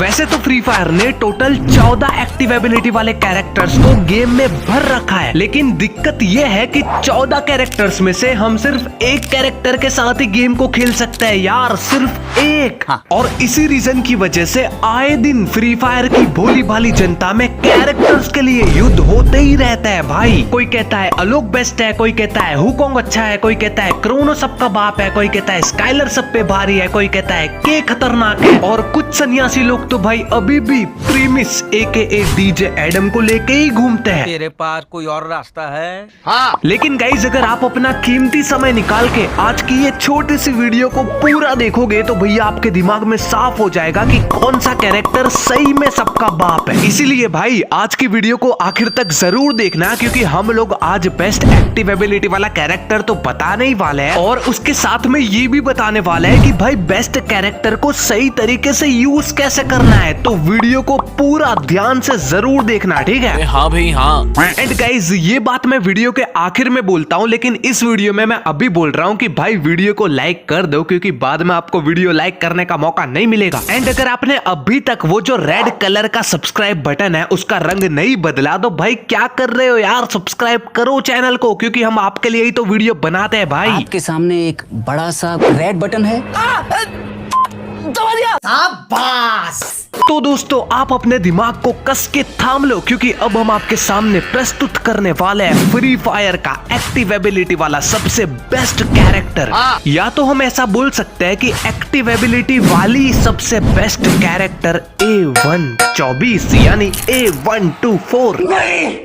वैसे तो free fire ने टोटल 14 एक्टिव एबिलिटी वाले कैरेक्टर्स को गेम में भर रखा है, लेकिन दिक्कत ये है कि 14 कैरेक्टर्स में से हम सिर्फ एक कैरेक्टर के साथ ही गेम को खेल सकते हैं यार, सिर्फ एक। और इसी रीजन की वजह से आए दिन फ्री फायर की भोली भाली जनता में कैरेक्टर्स के लिए युद्ध होते ही रहता है भाई। कोई कहता है अलोक बेस्ट है, कोई कहता है हुकोंग अच्छा है, कोई कहता है क्रोनो सबका बाप है, कोई कहता है स्काइलर सब पे भारी है, कोई कहता है के खतरनाक है, और कुछ सन्यासी लोग तो भाई अभी भी प्रीमिस AKA डीजे एडम को लेके ही घूमते हैं। तेरे पास कोई और रास्ता है? हाँ। लेकिन गाइज अगर आप अपना कीमती समय निकाल के आज की ये छोटी सी वीडियो को पूरा देखोगे तो भैया आपके दिमाग में साफ हो जाएगा कि कौन सा कैरेक्टर सही में सबका बाप है। इसीलिए भाई आज की वीडियो को आखिर तक जरूर देखना, क्योंकि हम लोग आज बेस्ट एक्टिव एबिलिटी वाला कैरेक्टर तो बताने ही वाले हैं और उसके साथ में ये भी बताने वाले हैं कि भाई बेस्ट कैरेक्टर को सही तरीके से यूज कैसे करना है। तो वीडियो को पूरा ध्यान से जरूर देखना, ठीक है? हाँ भाई हाँ। एंड गाइज ये बात मैं वीडियो के आखिर में बोलता हूँ, लेकिन इस वीडियो में मैं अभी बोल रहा हूँ कि भाई वीडियो को लाइक कर दो, क्योंकि बाद में आपको वीडियो लाइक करने का मौका नहीं मिलेगा। एंड अगर आपने अभी तक वो जो रेड कलर का सब्सक्राइब बटन है उसका रंग नहीं बदला तो भाई क्या कर रहे हो यार, सब्सक्राइब करो चैनल को, क्योंकि हम आपके लिए ही तो वीडियो बनाते हैं भाई। आपके सामने एक बड़ा सा रेड बटन है, दबा दिया। तो दोस्तों आप अपने दिमाग को कस के थाम लो, क्योंकि अब हम आपके सामने प्रस्तुत करने वाले हैं फ्री फायर का एक्टिव एबिलिटी वाला सबसे बेस्ट कैरेक्टर। या तो हम ऐसा बोल सकते हैं कि एक्टिव एबिलिटी वाली सबसे बेस्ट कैरेक्टर A124 यानी A124। नहीं,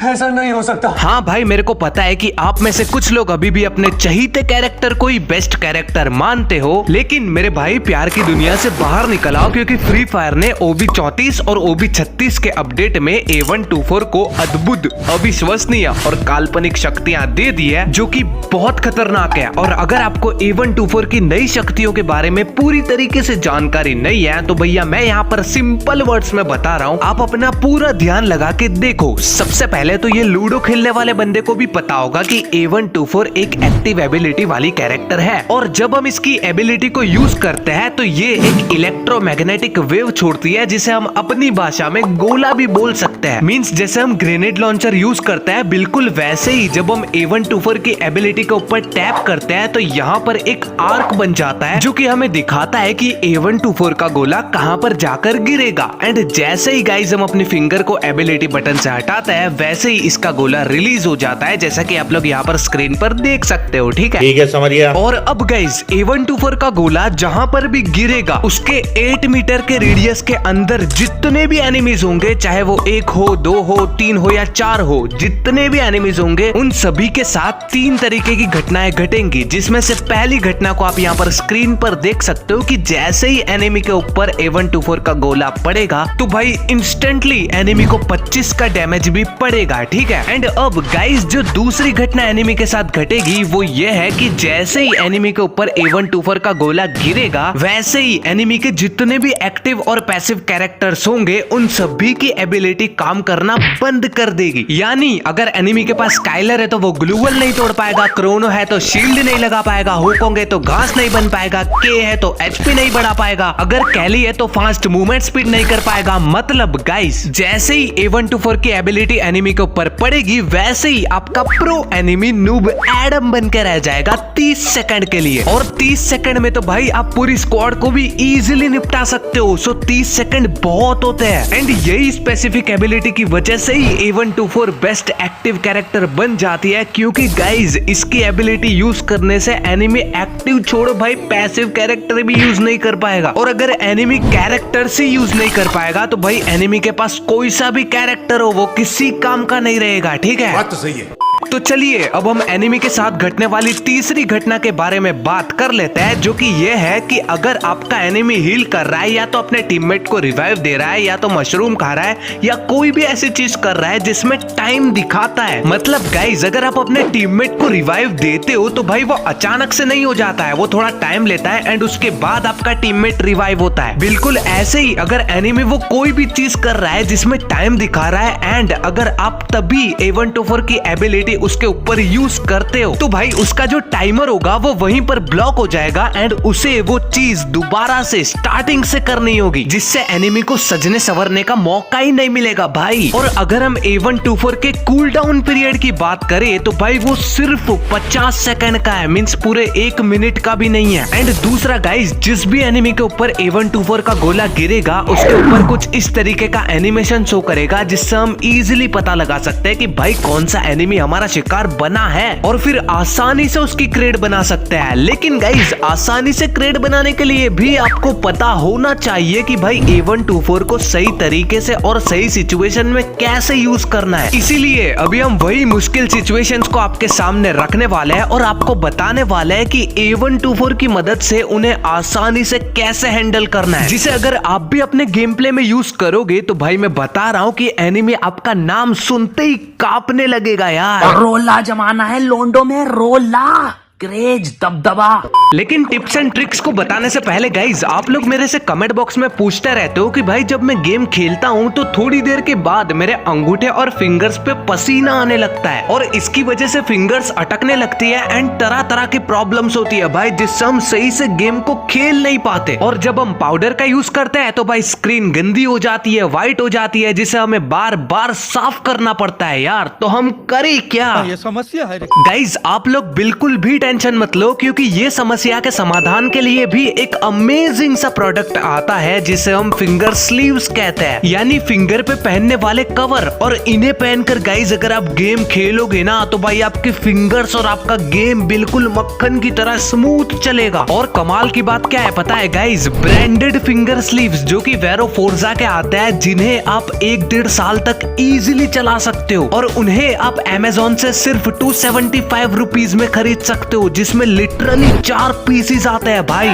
ऐसा नहीं हो सकता। हाँ भाई मेरे को पता है कि आप में से कुछ लोग अभी भी अपने चहीते कैरेक्टर को ही बेस्ट कैरेक्टर मानते हो, लेकिन मेरे भाई प्यार की दुनिया से बाहर निकल आओ, क्योंकि फ्री फायर ने OB34 और OB36 के अपडेट में A124 को अद्भुत, अविश्वसनीय और काल्पनिक शक्तियां दे दी है, जो कि बहुत खतरनाक है। और अगर आपको A124 की नई शक्तियों के बारे में पूरी तरीके से जानकारी नहीं है तो भैया मैं यहाँ पर सिंपल वर्ड्स में बता रहा हूँ, आप अपना पूरा ध्यान लगा के देखो। सबसे पहले तो ये लूडो खेलने वाले बंदे को भी पता होगा कि A124 एक एक्टिव एबिलिटी वाली कैरेक्टर है, और जब हम इसकी एबिलिटी को यूज करते हैं तो ये एक इलेक्ट्रोमैग्नेटिक वेव छोड़ती है, जिसे हम अपनी भाषा में गोला भी बोल सकते हैं। मींस जैसे हम ग्रेनेड लॉन्चर यूज करते हैं, बिल्कुल वैसे ही जब हम A124 की एबिलिटी के ऊपर टैप करते हैं तो यहाँ पर एक आर्क बन जाता है, जो कि हमें दिखाता है कि A124 का गोला कहाँ पर जाकर गिरेगा। एंड जैसे ही गाइज हम अपनी फिंगर को एबिलिटी बटन से हटाते हैं वैसे ही इसका गोला रिलीज हो जाता है, जैसा कि आप लोग यहाँ पर स्क्रीन पर देख सकते हो, ठीक है? ठीक है, समझ गया। और अब गाइस A124 का गोला जहाँ पर भी गिरेगा उसके 8 मीटर के रेडियस के अंदर जितने भी एनिमीज होंगे, चाहे वो 1 हो, 2 हो, 3 हो या 4 हो, जितने भी एनिमीज होंगे उन सभी के साथ 3 तरीके की घटनाएं घटेंगी, जिसमें से पहली घटना को आप यहाँ पर स्क्रीन पर देख सकते हो कि जैसे ही एनिमी के ऊपर A124 का गोला पड़ेगा तो भाई इंस्टेंटली एनिमी को 25 का डैमेज भी पड़ेगा, ठीक है? एंड अब गाइस जो दूसरी घटना एनिमी के साथ घटेगी वो ये है कि जैसे ही एनिमी के ऊपर A124 का गोला गिरेगा वैसे ही एनिमी के जितने भी एक्टिव और पैसिव कैरेक्टर्स होंगे उन सभी की एबिलिटी काम करना बंद कर देगी। यानी अगर एनिमी के पास स्काइलर है तो वो ग्लूवल नहीं तोड़ पाएगा, क्रोनो है तो शील्ड नहीं लगा पाएगा, हुकोंग है तो घास नहीं बन पाएगा, के है तो HP नहीं बढ़ा पाएगा, अगर कैली है तो फास्ट मूवमेंट स्पीड नहीं कर पाएगा। मतलब गाइस जैसे ही A124 की एबिलिटी एनिमी के ऊपर पड़ेगी वैसे ही आपका प्रो एनिमी नूब एडम बन के रह जाएगा 30 सेकंड के लिए, और 30 सेकंड में तो भाई आप पूरी स्क्वाड को भी इजीली निपटा सकते हो। सो 30 सेकंड बहुत होते हैं। एंड यही स्पेसिफिक एबिलिटी की वजह से ही A124 बेस्ट एक्टिव कैरेक्टर बन जाती है, क्योंकि गाइज इसकी एबिलिटी यूज करने से एनिमी एक्टिव छोड़ो भाई पैसिव कैरेक्टर भी यूज नहीं कर पाएगा, और अगर एनिमी कैरेक्टर से यूज नहीं कर पाएगा तो भाई एनिमी के पास कोई सा भी कैरेक्टर हो वो किसी काम का नहीं रहेगा, ठीक है? बात तो सही है। तो चलिए अब हम एनिमी के साथ घटने वाली तीसरी घटना के बारे में बात कर लेते हैं, जो कि ये है कि अगर आपका एनिमी हील कर रहा है या तो अपने टीममेट को रिवाइव दे रहा है या तो मशरूम खा रहा है या कोई भी ऐसी चीज कर रहा है जिसमें टाइम दिखाता है। मतलब गाइज अगर आप अपने टीममेट को रिवाइव देते हो तो भाई वो अचानक से नहीं हो जाता है, वो थोड़ा टाइम लेता है एंड उसके बाद आपका टीममेट रिवाइव होता है। बिल्कुल ऐसे ही अगर एनिमी वो कोई भी चीज कर रहा है जिसमें टाइम दिखा रहा है एंड अगर आप तभी A124 की एबिलिटी एबिलिटी उसके ऊपर यूज करते हो तो भाई उसका जो टाइमर होगा वो वहीं पर ब्लॉक हो जाएगा एंड उसे वो चीज दोबारा से स्टार्टिंग से करनी होगी, जिससे एनिमी को सजने संवरने का मौका ही नहीं मिलेगा भाई। और अगर हम A124 के कूल डाउन पीरियड की बात करें तो भाई वो सिर्फ 50 सेकंड का है, मींस पूरे 1 मिनट का भी नहीं है। एंड दूसरा गाइस, जिस भी एनिमी के ऊपर A124 का गोला गिरेगा उसके ऊपर कुछ इस तरीके का एनिमेशन शो करेगा, जिससे हम इजीली पता लगा सकते हैं कि भाई कौन सा एनिमी हमारा शिकार बना है और फिर आसानी से उसकी क्रेड बना सकते हैं। लेकिन गाइस, आसानी से क्रेड बनाने के लिए भी आपको पता होना चाहिए कि भाई A124 को सही तरीके से और सही सिचुएशन में कैसे यूज करना है। इसीलिए अभी हम वही मुश्किल सिचुएशंस को आपके सामने रखने वाले हैं और आपको बताने वाले हैं कि A124 की मदद से उन्हें आसानी से कैसे हैंडल करना है, जिसे अगर आप भी अपने गेम प्ले में यूज करोगे तो भाई मैं बता रहा हूँ कि एनिमी आपका नाम सुनते ही कांपने लगेगा यार। रोला जमाना है लोंडो में, रोला क्रेज दबदबा। लेकिन टिप्स एंड ट्रिक्स को बताने से पहले गाइज, आप लोग मेरे से कमेंट बॉक्स में पूछते रहते हो कि भाई जब मैं गेम खेलता हूँ तो थोड़ी देर के बाद मेरे अंगूठे और फिंगर्स पे पसीना आने लगता है और इसकी वजह से फिंगर्स अटकने लगती है एंड तरह तरह की प्रॉब्लम्स होती है भाई, जिससे हम सही से गेम को खेल नहीं पाते। और जब हम पाउडर का यूज करते हैं तो भाई स्क्रीन गंदी हो जाती है, व्हाइट हो जाती है, जिसे हमें बार बार साफ करना पड़ता है यार। तो हम करें क्या? ये समस्या है गाइज, आप लोग बिल्कुल भी टेंशन मत लो, क्योंकि ये समस्या के समाधान के लिए भी एक अमेजिंग सा प्रोडक्ट आता है जिसे हम फिंगर स्लीव्स कहते हैं, यानी फिंगर पे पहनने वाले कवर। और इन्हें पहनकर गाइज अगर आप गेम खेलोगे ना तो भाई आपके फिंगर्स और आपका गेम बिल्कुल मक्खन की तरह स्मूथ चलेगा। और कमाल की बात क्या है पता है गाइज, ब्रांडेड फिंगर स्लीव्स जो कि वेरो फोर्जा के आते हैं, जिन्हें आप 1-1.5 साल तक इजीली चला सकते हो और उन्हें आप Amazon से सिर्फ 275 रुपीज में खरीद सकते हो, जिसमें लिटरली 4 पीसेस आते हैं भाई।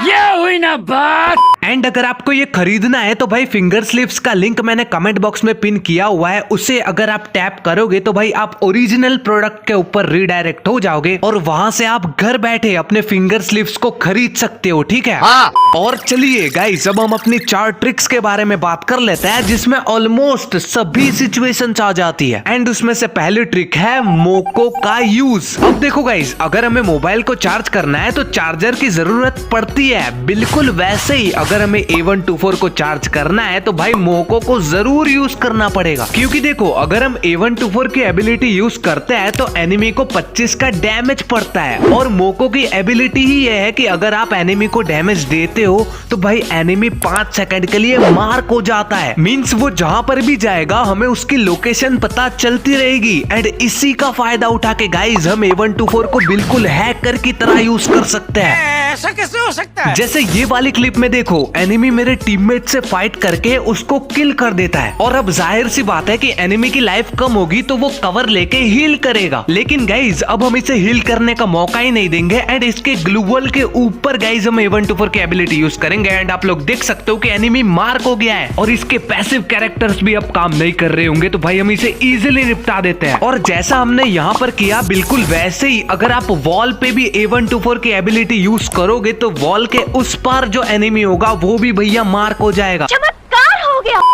ये हुई ना बात। एंड अगर आपको ये खरीदना है तो भाई फिंगर स्लिप्स का लिंक मैंने कमेंट बॉक्स में पिन किया हुआ है, उसे अगर आप टैप करोगे तो भाई आप ओरिजिनल प्रोडक्ट के ऊपर रिडायरेक्ट हो जाओगे और वहां से आप घर बैठे अपने फिंगर स्लिप्स को खरीद सकते हो, ठीक है? हाँ। और चलिए गाइस, अब हम अपनी 4 ट्रिक्स के बारे में बात कर लेते हैं, जिसमें ऑलमोस्ट सभी सिचुएशंस आ जाती है। एंड उसमें से पहली ट्रिक है मोको का यूज। अब देखो गाइस, अगर हमें मोबाइल को चार्ज करना है तो चार्जर की जरूरत पड़ती है, बिल्कुल वैसे ही अगर हमें A124 को चार्ज करना है तो भाई मोको को जरूर यूज करना पड़ेगा। क्योंकि देखो, अगर हम A124 की एबिलिटी यूज करते हैं तो एनिमी को 25 का डैमेज पड़ता है और मोको की एबिलिटी ही यह है कि अगर आप एनिमी को डैमेज देते हो तो भाई एनिमी 5 सेकंड के लिए मार्क हो जाता है, मींस वो जहां पर भी जाएगा हमें उसकी लोकेशन पता चलती रहेगी। एंड इसी का फायदा उठा के गाइज हम A124 को बिल्कुल हैकर की तरह यूज कर सकते हैं। ऐसा कैसे हो सकता है? जैसे ये वाली क्लिप में देखो, एनिमी मेरे टीममेट से फाइट करके उसको किल कर देता है और अब जाहिर सी बात है कि एनिमी की लाइफ कम होगी तो वो कवर लेके हील करेगा। लेकिन गाइज अब हम इसे हील करने का मौका ही नहीं देंगे एंड इसके ग्लूवल के ऊपर गाइज हम A124 की एबिलिटी यूज करेंगे। एंड आप लोग देख सकते हो कि एनिमी मार्क हो गया है और इसके पैसिव कैरेक्टर्स भी अब काम नहीं कर रहे होंगे, तो भाई हम इसे इजीली निपटा देते हैं। और जैसा हमने यहाँ पर किया बिल्कुल वैसे ही अगर आप वॉल पे भी A124 की एबिलिटी यूज करोगे तो वॉल के उस पार जो एनिमी होगा वो भी भैया मार्क हो जाएगा।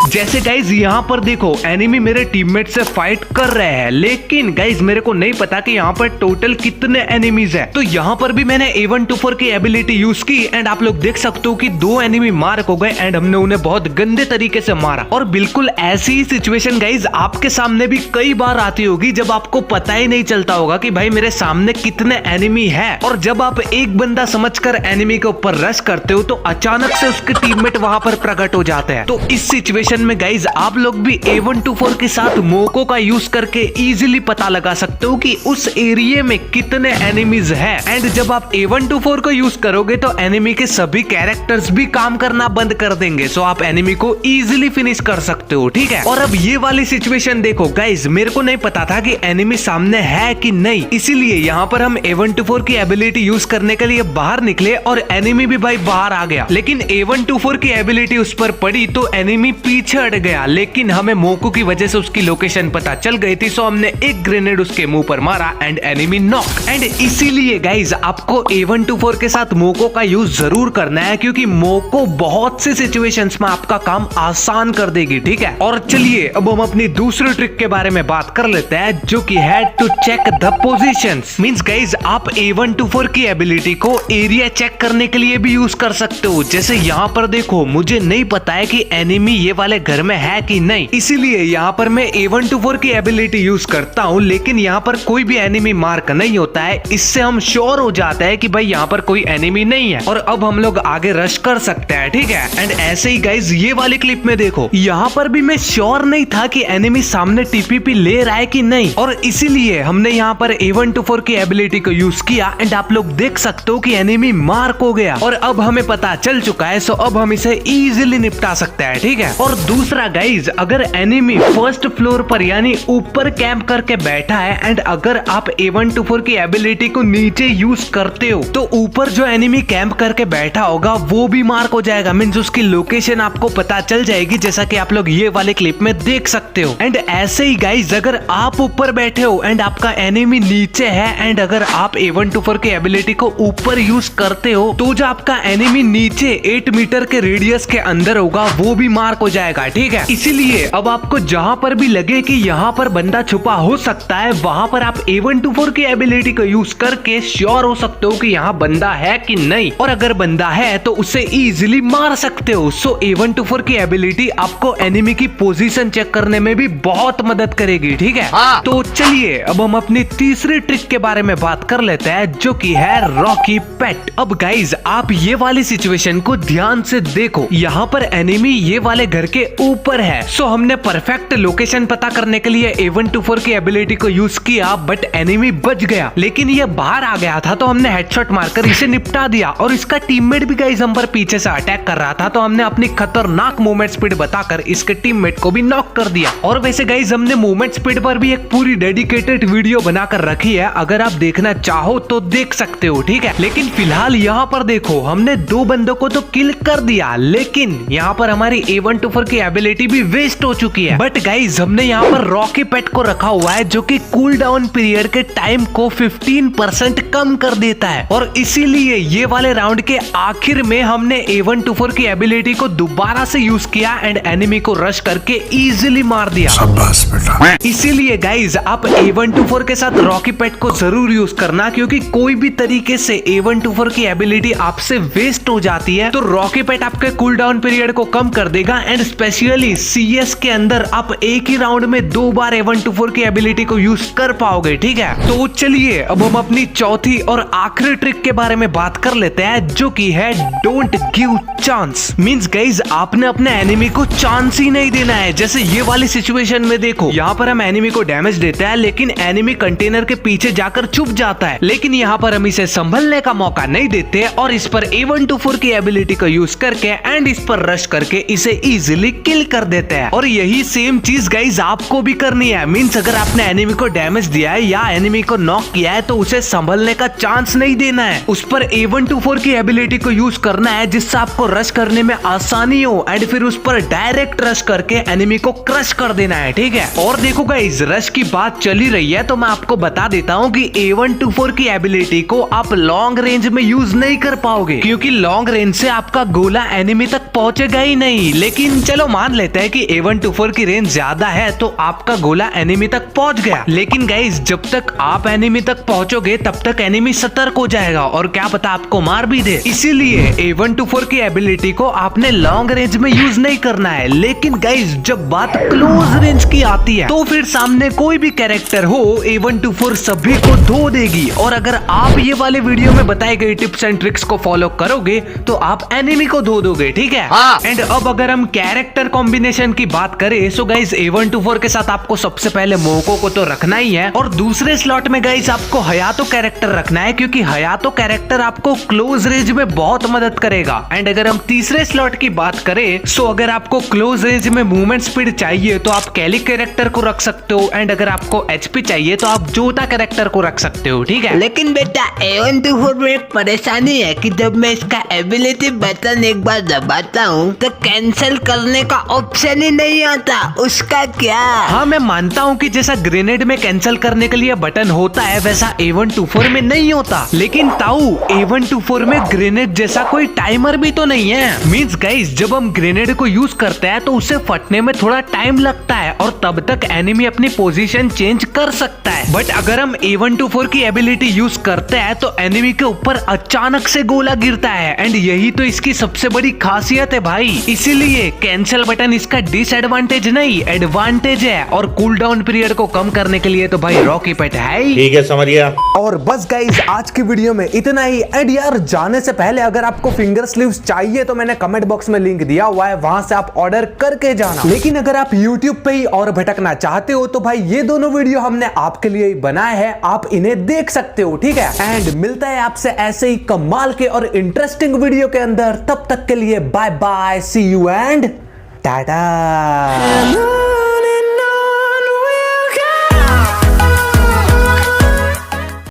जैसे गाइज यहाँ पर देखो, एनिमी मेरे टीममेट से फाइट कर रहे हैं, लेकिन गाइज मेरे को नहीं पता कि यहाँ पर टोटल कितने एनिमीज हैं। तो यहाँ पर भी मैंने A124 की एबिलिटी यूज की एंड आप लोग देख सकते हो कि 2 एनिमी मार्क हो गए एंड हमने उन्हें बहुत गंदे तरीके से मारा। और बिल्कुल ऐसी ही सिचुएशन गाइज आपके सामने भी कई बार आती होगी जब आपको पता ही नहीं चलता होगा कि भाई मेरे सामने कितने एनिमी है, और जब आप एक बंदा समझकर एनिमी के ऊपर रश करते हो तो अचानक से उसके टीममेट वहां पर प्रकट हो जाते हैं। तो इस सिचुएशन में गाइज आप लोग भी A124 के साथ मोको का यूज करके इजीली पता लगा सकते हो कि उस एरिया में कितने एनिमीज हैं। एंड जब आप A124 को यूज करोगे तो एनिमी के सभी कैरेक्टर्स भी काम करना बंद कर देंगे, सो आप एनिमी को इजीली फिनिश कर सकते हो, ठीक है? और अब ये वाली सिचुएशन देखो गाइज, मेरे को नहीं पता था कि एनिमी सामने है कि नहीं, इसीलिए यहाँ पर हम A124 की एबिलिटी यूज करने के लिए बाहर निकले और एनिमी भी भाई बाहर आ गया। लेकिन A124 की एबिलिटी उस पर पड़ी तो एनिमी पीछे हट गया, लेकिन हमें मोको की वजह से उसकी लोकेशन पता चल गई थी। सो हमने एक ग्रेनेड उसके मुंह पर मारा एंड एनिमी नॉक। एंड इसीलिए गाइज आपको A124 के साथ मोको का यूज जरूर करना है, क्योंकि मोको बहुत से सिचुएशंस में आपका काम आसान कर देगी, ठीक है। और चलिए अब हम अपनी दूसरी ट्रिक के बारे में बात कर लेते हैं, जो कि है to check the positions. Means guys आप A124 की एबिलिटी को एरिया चेक करने के लिए भी यूज कर सकते हो। जैसे यहाँ पर देखो, मुझे नहीं पता है कि एनिमी ये वाले घर में है कि नहीं, इसीलिए यहाँ पर मैं A124 की एबिलिटी यूज करता हूँ, लेकिन यहाँ पर कोई भी एनिमी मार्क नहीं होता है। इससे हम श्योर हो जाते हैं कि भाई यहाँ पर कोई एनिमी नहीं है और अब हम लोग आगे रश कर सकते हैं, ठीक है। एंड ऐसे ही गाइज ये वाली क्लिप में देखो, यहाँ पर भी मैं श्योर नहीं था कि एनिमी सामने टीपीपी ले रहा है कि नहीं, और इसीलिए हमने यहाँ पर A124 की एबिलिटी को यूज किया एंड आप लोग देख सकते हो कि एनिमी मार्क हो गया और अब हमें पता चल चुका है। सो अब हम इसे इजीली निपटा सकते हैं, ठीक है। और दूसरा गाइज, अगर एनिमी फर्स्ट फ्लोर पर यानी ऊपर कैंप करके बैठा है एंड अगर आप A124 की एबिलिटी को नीचे यूज करते हो तो ऊपर जो एनिमी कैंप करके बैठा होगा वो भी मार्क हो जाएगा। मींस उसकी लोकेशन आपको पता चल जाएगी, जैसा कि आप लोग ये वाले क्लिप में देख सकते हो। एंड ऐसे ही गाइज, अगर आप ऊपर बैठे हो एंड आपका एनिमी नीचे है एंड अगर आप A124 की एबिलिटी को ऊपर यूज करते हो तो जो आपका एनिमी नीचे 8 मीटर के रेडियस के अंदर होगा वो भी मार्क हो जाएगा, ठीक है। इसीलिए अब आपको जहां पर भी लगे कि यहाँ पर बंदा छुपा हो सकता है, वहां पर आप A124 की एबिलिटी को यूज करके श्योर हो सकते हो कि यहाँ बंदा है कि नहीं, और अगर बंदा है तो उसे इजीली मार सकते हो। सो A124 की एबिलिटी आपको एनिमी की पोजीशन चेक करने में भी बहुत मदद करेगी, ठीक है। तो चलिए अब हम अपनी तीसरी ट्रिक के बारे में बात कर लेते हैं, जो कि है रॉकी पेट। अब गाइज आप ये वाली सिचुएशन को ध्यान से देखो, यहाँ पर एनिमी ये वाले घर के ऊपर है। सो हमने परफेक्ट लोकेशन पता करने के लिए A124 की एबिलिटी को यूज किया, बट एनिमी बच गया, लेकिन ये बाहर आ गया था तो हमने हेडशॉट मारकर इसे निपटा दिया। और इसका टीममेट भी गाइज हम पर पीछे से अटैक कर रहा था, तो हमने अपनी खतरनाक मूवमेंट स्पीड बताकर इसके टीममेट को भी नॉक कर दिया। और वैसे गाइज हमने मूवमेंट स्पीड पर भी एक पूरी डेडिकेटेड वीडियो बनाकर रखी है, अगर आप देखना चाहो तो देख सकते हो, ठीक है। लेकिन फिलहाल यहाँ पर देखो, हमने 2 बंदों को तो किल कर दिया, लेकिन यहाँ पर हमारी A124 की एबिलिटी भी वेस्ट हो चुकी है। बट गाइज हमने यहाँ पर रॉकी पेट को रखा हुआ है, जो कि कूल डाउन पीरियड के टाइम को 15% कम कर देता है, और इसीलिए ये वाले राउंड के आखिर में हमने A124 की एबिलिटी को दोबारा से यूज किया एंड एनिमी को रश करके इजीली मार दिया। शाबाश बेटा। इसीलिए गाइज आप A124 के साथ रॉकी पेट को जरूर यूज करना, क्योंकि कोई भी तरीके से A124 की एबिलिटी आपसे वेस्ट हो जाती है तो रॉकी पेट आपके कूल डाउन पीरियड को कम कर देगा। एंड स्पेशली CS के अंदर आप एक ही राउंड में 2 बार A124 की एबिलिटी को यूज कर पाओगे, ठीक है। तो चलिए अब हम अपनी चौथी और आखिरी ट्रिक के बारे में बात कर लेते हैं, जो कि है don't give chance. Means guys आपने अपने एनिमी को चांस ही नहीं देना है। जैसे ये वाली सिचुएशन में देखो, यहाँ पर हम एनिमी को डैमेज देते हैं, लेकिन एनिमी कंटेनर के पीछे जाकर छुप जाता है, लेकिन यहाँ पर हम इसे संभलने का मौका नहीं देते और इस पर A124 की एबिलिटी को यूज करके एंड इस पर रश करके इसे इजीली किल कर देते हैं। और यही सेम चीज गाइज आपको भी करनी है। मींस अगर आपने एनिमी को डैमेज दिया है या एनिमी को नॉक किया है तो उसे संभलने का चांस नहीं देना है, उस पर A124 की एबिलिटी को यूज करना है, जिससे आपको रश करने में आसानी हो एंड फिर उस पर डायरेक्ट रश करके एनिमी को क्रश कर देना है, ठीक है। और देखो गाइज रश की बात चली रही है तो मैं आपको बता देता हूँ कि A124 की एबिलिटी को आप लॉन्ग रेंज में यूज नहीं कर पाओगे, क्योंकि लॉन्ग रेंज से आपका गोला एनिमी तक पहुंचेगा ही नहीं। लेकिन चलो मान लेते हैं कि A124 की रेंज ज्यादा है तो आपका गोला एनिमी तक पहुंच गया, लेकिन गाइज जब तक आप एनिमी तक पहुंचोगे तब तक एनिमी सतर्क हो जाएगा और क्या पता आपको मार भी दे। इसीलिए A124 की एबिलिटी को आपने लॉन्ग रेंज में यूज नहीं करना है। लेकिन गाइज जब बात क्लोज रेंज की आती है तो फिर सामने कोई भी कैरेक्टर हो, A124 सभी को धो देगी। और अगर आप ये वाले वीडियो में बताई गई टिप्स एंड ट्रिक्स को फॉलो करोगे तो आप एनिमी को धो दोगे, ठीक है। एंड अब अगर हम कैरेक्टर कॉम्बिनेशन की बात करें सो गाइज A124 के साथ आपको सबसे पहले मोको को तो रखना ही है, और दूसरे स्लॉट में गाइज आपको हयातो कैरेक्टर रखना है, क्योंकि हयातो कैरेक्टर आपको क्लोज रेंज में बहुत मदद करेगा। एंड अगर हम तीसरे स्लॉट की बात करें सो अगर आपको क्लोज रेंज में मूवमेंट स्पीड चाहिए तो आप कैली कैरेक्टर को रख सकते हो, एंड अगर आपको HP चाहिए तो आप जोता कैरेक्टर को रख सकते हो, ठीक है। लेकिन बेटा A124 में एक परेशानी है कि जब मैं इसका एबिलिटी बटन एक बार दबाता हूँ तो कैंसिल करने का ऑप्शन ही नहीं आता, उसका क्या? हाँ मैं मानता हूँ कि जैसा ग्रेनेड में कैंसिल करने के लिए बटन होता है वैसा A124 में नहीं होता, लेकिन ताऊ A124 में ग्रेनेड जैसा कोई टाइमर भी तो नहीं है। मींस गाइस जब हम ग्रेनेड को यूज करते हैं तो उसे फटने में थोड़ा टाइम लगता है और तब तक एनिमी अपनी पोजीशन चेंज कर सकता है। बट अगर हम A124 की एबिलिटी यूज करते हैं तो एनिमी के ऊपर अचानक से गोला गिरता है एंड यही तो इसकी सबसे बड़ी खासियत है भाई। इसीलिए कैंसिल बटन इसका डिसएडवांटेज नहीं एडवांटेज है, और कूल डाउन पीरियड को कम करने के लिए तो भाई रॉकी पेट है ही। ठीक है समझ गया। और बस गाइज आज की वीडियो में इतना ही। एंड यार जाने से पहले अगर आपको फिंगर स्लीव्स चाहिए तो मैंने कमेंट बॉक्स में लिंक दिया हुआ है, वहां से आप ऑर्डर करके जाना। लेकिन अगर आप YouTube पे ही और भटकना चाहते हो तो भाई ये दोनों वीडियो हमने आपके लिए ही बनाए हैं, आप इन्हें देख सकते हो, ठीक है। एंड मिलता है आपसे ऐसे ही कमाल के और इंटरेस्टिंग वीडियो के अंदर। तब तक के लिए bye bye, see you and Tata.